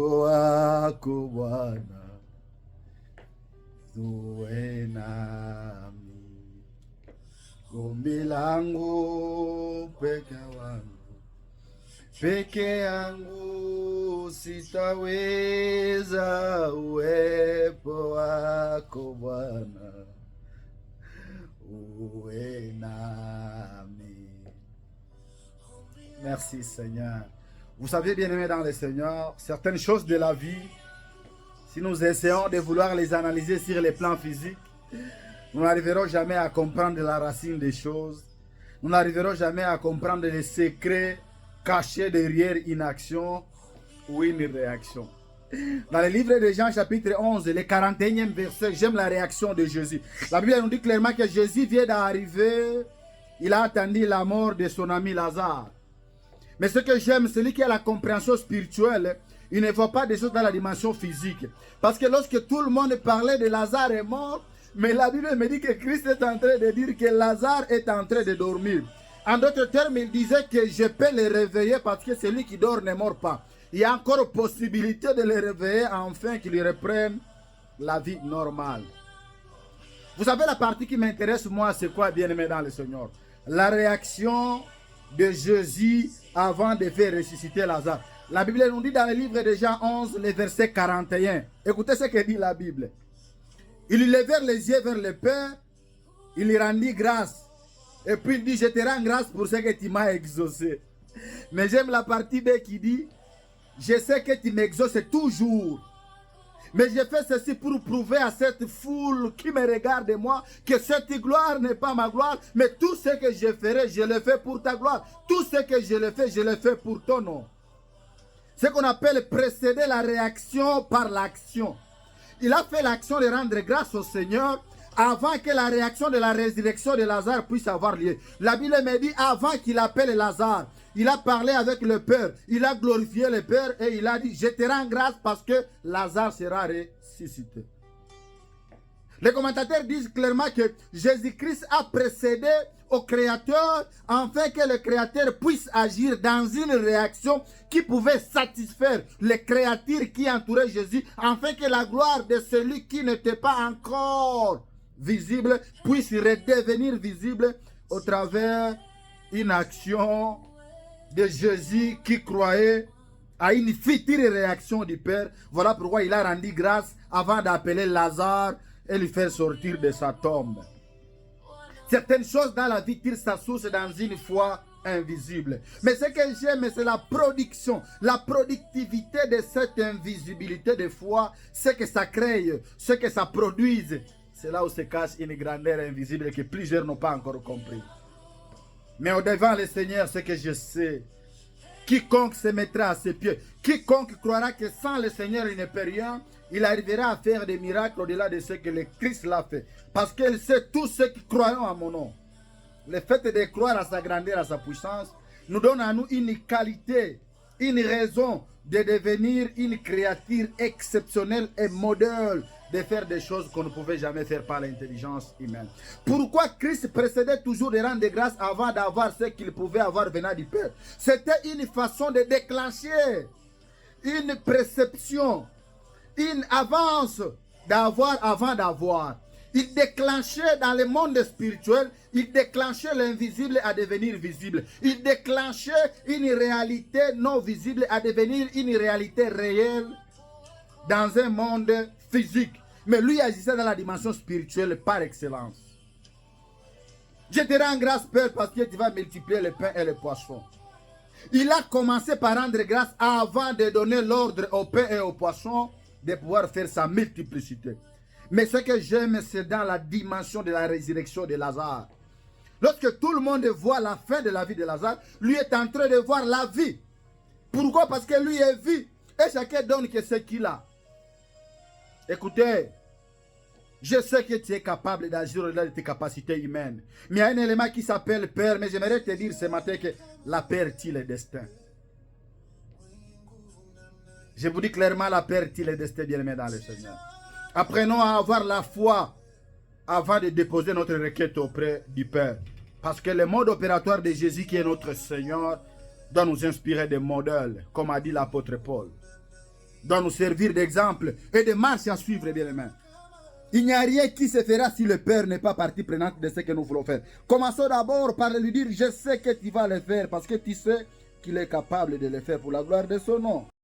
wako Bwana, uwe nami. Ombi langu peke yangu sitaweza, uwepo wako Bwana uwe nami. Merci Seigneur. Vous savez, bien-aimés dans le Seigneur, certaines choses de la vie, si nous essayons de vouloir les analyser sur les plans physiques, nous n'arriverons jamais à comprendre la racine des choses. Nous n'arriverons jamais à comprendre les secrets cachés derrière une action ou une réaction. Dans le livre de Jean chapitre 11, le 41e verset, j'aime la réaction de Jésus. La Bible nous dit clairement que Jésus vient d'arriver. Il a attendu la mort de son ami Lazare. Mais ce que j'aime, celui qui a la compréhension spirituelle, il ne voit pas des choses dans la dimension physique. Parce que lorsque tout le monde parlait de Lazare est mort, mais la Bible me dit que Christ est en train de dire que Lazare est en train de dormir. En d'autres termes, il disait que je peux le réveiller parce que celui qui dort ne mord pas. Il y a encore possibilité de le réveiller afin qu'il reprenne la vie normale. Vous savez, la partie qui m'intéresse, moi, c'est quoi, bien-aimé dans le Seigneur? La réaction de Jésus avant de faire ressusciter Lazare. La Bible nous dit dans le livre de Jean 11, le verset 41. Écoutez ce que dit la Bible. Il levèrent les yeux vers le Père, il lui rendit grâce. Et puis il dit, je te rends grâce pour ce que tu m'as exaucé. Mais j'aime la partie B qui dit, je sais que tu m'exauces toujours. Mais je fais ceci pour prouver à cette foule qui me regarde de moi que cette gloire n'est pas ma gloire, mais tout ce que je ferai, je le fais pour ta gloire. Tout ce que je le fais pour ton nom. Ce qu'on appelle précéder la réaction par l'action. Il a fait l'action de rendre grâce au Seigneur avant que la réaction de la résurrection de Lazare puisse avoir lieu. La Bible me dit avant qu'il appelle Lazare, il a parlé avec le Père, il a glorifié le Père et il a dit, je te rends grâce parce que Lazare sera ressuscité. Les commentateurs disent clairement que Jésus-Christ a précédé au Créateur afin que le Créateur puisse agir dans une réaction qui pouvait satisfaire les créatures qui entouraient Jésus afin que la gloire de celui qui n'était pas encore visible puisse redevenir visible au travers une action de Jésus qui croyait à une future réaction du Père. Voilà pourquoi il a rendu grâce avant d'appeler Lazare et lui faire sortir de sa tombe. Certaines choses dans la vie tirent sa source dans une foi invisible. Mais ce que j'aime, c'est la production, la productivité de cette invisibilité de foi, ce que ça crée, ce que ça produise. C'est là où se cache une grandeur invisible que plusieurs n'ont pas encore compris. Mais au devant le Seigneur, ce que je sais, quiconque se mettra à ses pieds, quiconque croira que sans le Seigneur il ne peut rien, il arrivera à faire des miracles au-delà de ce que le Christ l'a fait. Parce qu'il sait tous ceux qui croiront à mon nom. Le fait de croire à sa grandeur, à sa puissance, nous donne à nous une qualité, une raison de devenir une créature exceptionnelle et modèle de faire des choses qu'on ne pouvait jamais faire par l'intelligence humaine. Pourquoi Christ précédait toujours de rendre grâce avant d'avoir ce qu'il pouvait avoir venant du Père? C'était une façon de déclencher une perception, une avance d'avoir avant d'avoir. Il déclenchait dans le monde spirituel, il déclenchait l'invisible à devenir visible. Il déclenchait une réalité non visible à devenir une réalité réelle dans un monde physique. Mais lui agissait dans la dimension spirituelle par excellence. Je te rends grâce, Père, parce que tu vas multiplier le pain et les poissons. Il a commencé par rendre grâce avant de donner l'ordre au pain et aux poissons de pouvoir faire sa multiplicité. Mais ce que j'aime, c'est dans la dimension de la résurrection de Lazare. Lorsque tout le monde voit la fin de la vie de Lazare, lui est en train de voir la vie. Pourquoi? Parce que lui est vie. Et chacun donne que ce qu'il a. Écoutez, je sais que tu es capable d'agir au-delà de tes capacités humaines. Mais il y a un élément qui s'appelle Père. Mais j'aimerais te dire ce matin que la Père tire le destin. Je vous dis clairement, la Père tire le destin, bien-aimé dans le Seigneur. Apprenons à avoir la foi avant de déposer notre requête auprès du Père. Parce que le mode opératoire de Jésus, qui est notre Seigneur, doit nous inspirer des modèles, comme a dit l'apôtre Paul. doit nous servir d'exemple et de marche à suivre, bien-aimés. Il n'y a rien qui se fera si le Père n'est pas partie prenante de ce que nous voulons faire. Commençons d'abord par lui dire, je sais que tu vas le faire parce que tu sais qu'il est capable de le faire pour la gloire de son nom.